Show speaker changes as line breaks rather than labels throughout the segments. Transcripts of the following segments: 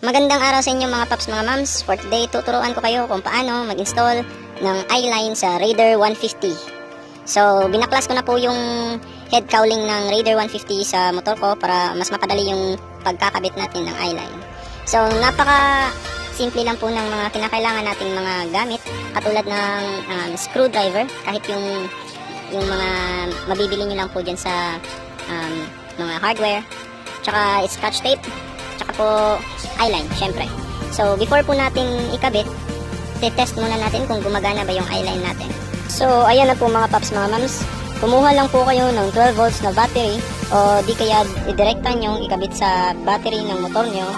Magandang araw sa inyo mga paps, mga mams. For today, tuturuan ko kayo kung paano mag-install ng eyeline sa Raider 150. So, binaklas ko na po yung head cowling ng Raider 150 sa motor ko para mas mapadali yung pagkakabit natin ng eyeline. So, napaka simple lang po ng mga kinakailangan nating mga gamit, katulad ng screwdriver, kahit yung mga mabibili nyo lang po dyan sa mga hardware, tsaka scotch tape, tsaka po eyeline, syempre. So, before po natin ikabit, test muna natin kung gumagana ba yung eyeline natin. So, ayan na po mga paps, mga mams. Kumuha lang po kayo ng 12 volts na battery o di kaya idirekta nyo, ikabit sa battery ng motor nyo.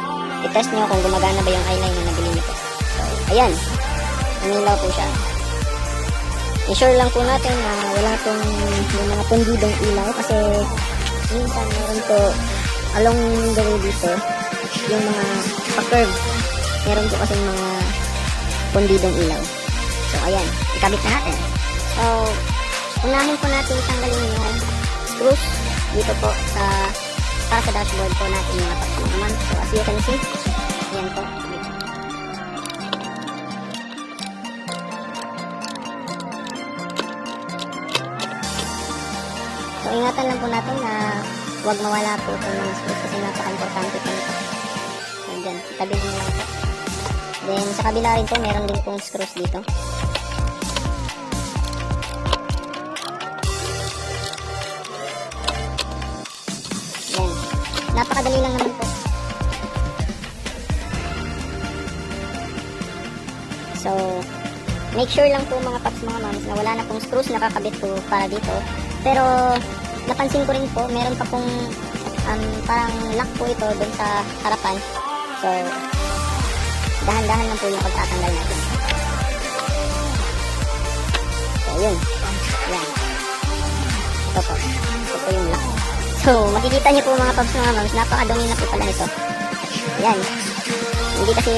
I-test nyo kung gumagana ba yung eyeline na nabili nyo po. So, ayan. Umilaw po siya. I-sure lang po natin na wala pong yung mga pundidong ilaw kasi minsan meron po along the way dito yung mga pa-curve. Meron po kasi mga pundidong ilaw. So, ayan. Ikabit na natin. So, unahin po natin tanggalin yung screws dito po para sa dashboard po natin mga pagkakaman. So, as you can see, ayan po. So, ingatan lang po natin na huwag mawala po itong mga screws kasi napaka-importante po nito. So, dyan, itabi nyo lang po. Then, sa kabila rin po, meron din pong screws dito. Yan. Napakadali lang naman po. So, make sure lang po mga paps, mga moms, na wala na pong screws na kakabit po para dito. Pero, napansin ko rin po, meron pa pong parang lock po ito dun sa harapan. So, dahan-dahan lang po yung pagtatanggal natin. So, yun. Yan. Ito po. Ito po yung lock. So, makikita niyo po mga paps, mga moms, napakadumi na po pala nito. Yan. Hindi kasi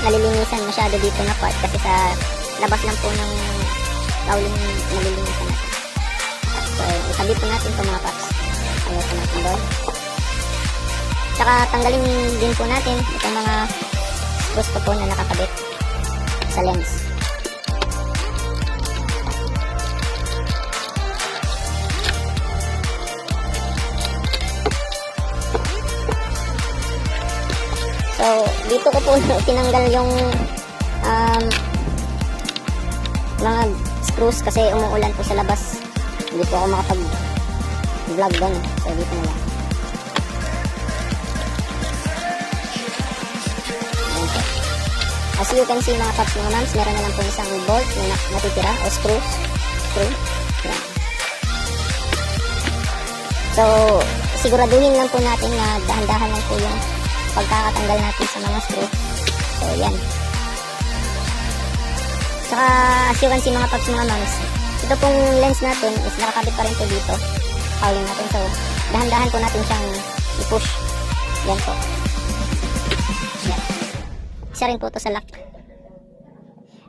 nalilinisan masyado dito na part kasi sa labas lang po ng cowling nalilinisan natin. So, itabi po natin ito mga paps. Ayaw po natin doon. Tsaka tanggalin din po natin itong mga screws po na nakakabit sa lens. So, dito ko po tinanggal yung mga screws kasi umuulan po sa labas. Hindi po ako makapag-vlog doon. So, dito na lang. Ayan po. As you can see mga paps, mga moms, meron na lang po isang bolt na natitira o screw. Ayan. So, siguraduhin lang po natin na dahan-dahan lang po yung pagkakatanggal natin sa mga screw. So, yan. Saka, as you can see mga paps, mga moms, ito pong lens natin is nakakabit pa rin po dito. Cowling natin. So, dahan-dahan po natin siyang i-push. Yan po. Yan. Isa rin po ito sa lock.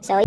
So,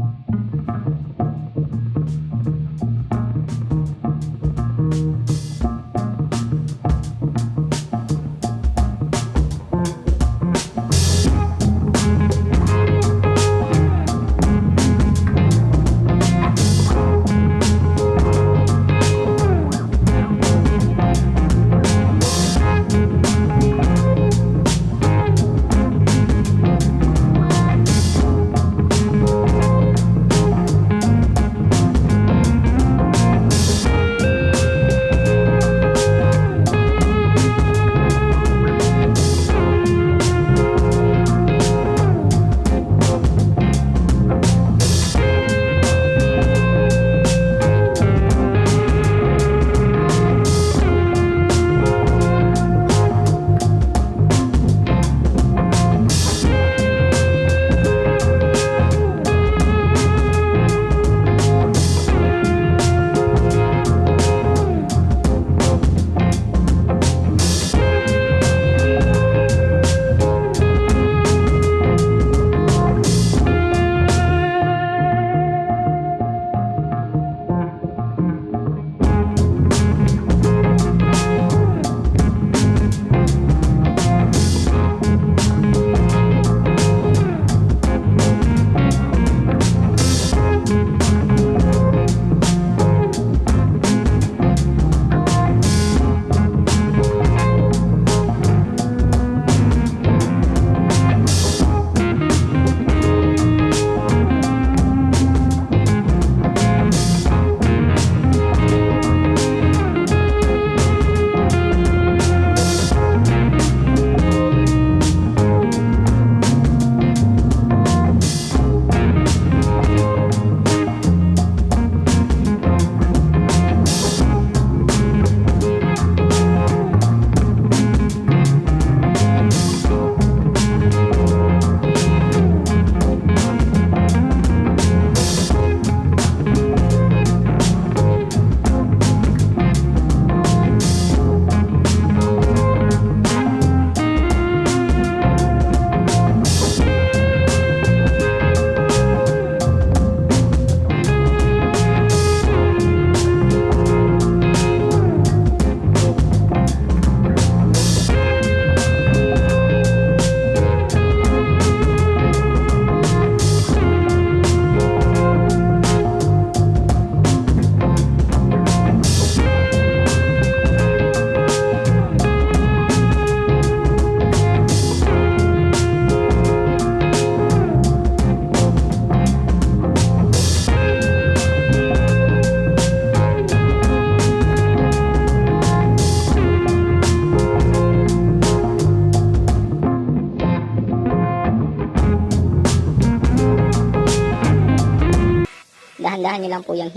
dahan-dahan nyo lang po yung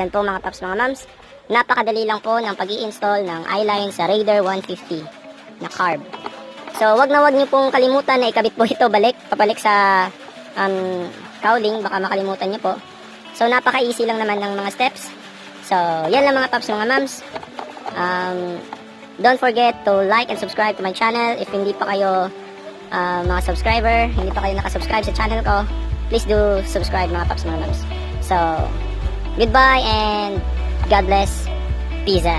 yan po mga paps, mga mams. Napakadali lang po ng pag-i-install ng eyeline sa Raider 150 na carb. So wag nyo pong kalimutan na ikabit po ito papalik sa cowling, baka makalimutan nyo po. So napaka-easy lang naman ng mga steps. So yan lang mga paps, mga mams. Don't forget to like and subscribe to my channel. If hindi pa kayo mga subscriber, hindi pa kayo nakasubscribe sa channel ko, please do subscribe mga paps, mga mams. So goodbye and God bless. Peace out.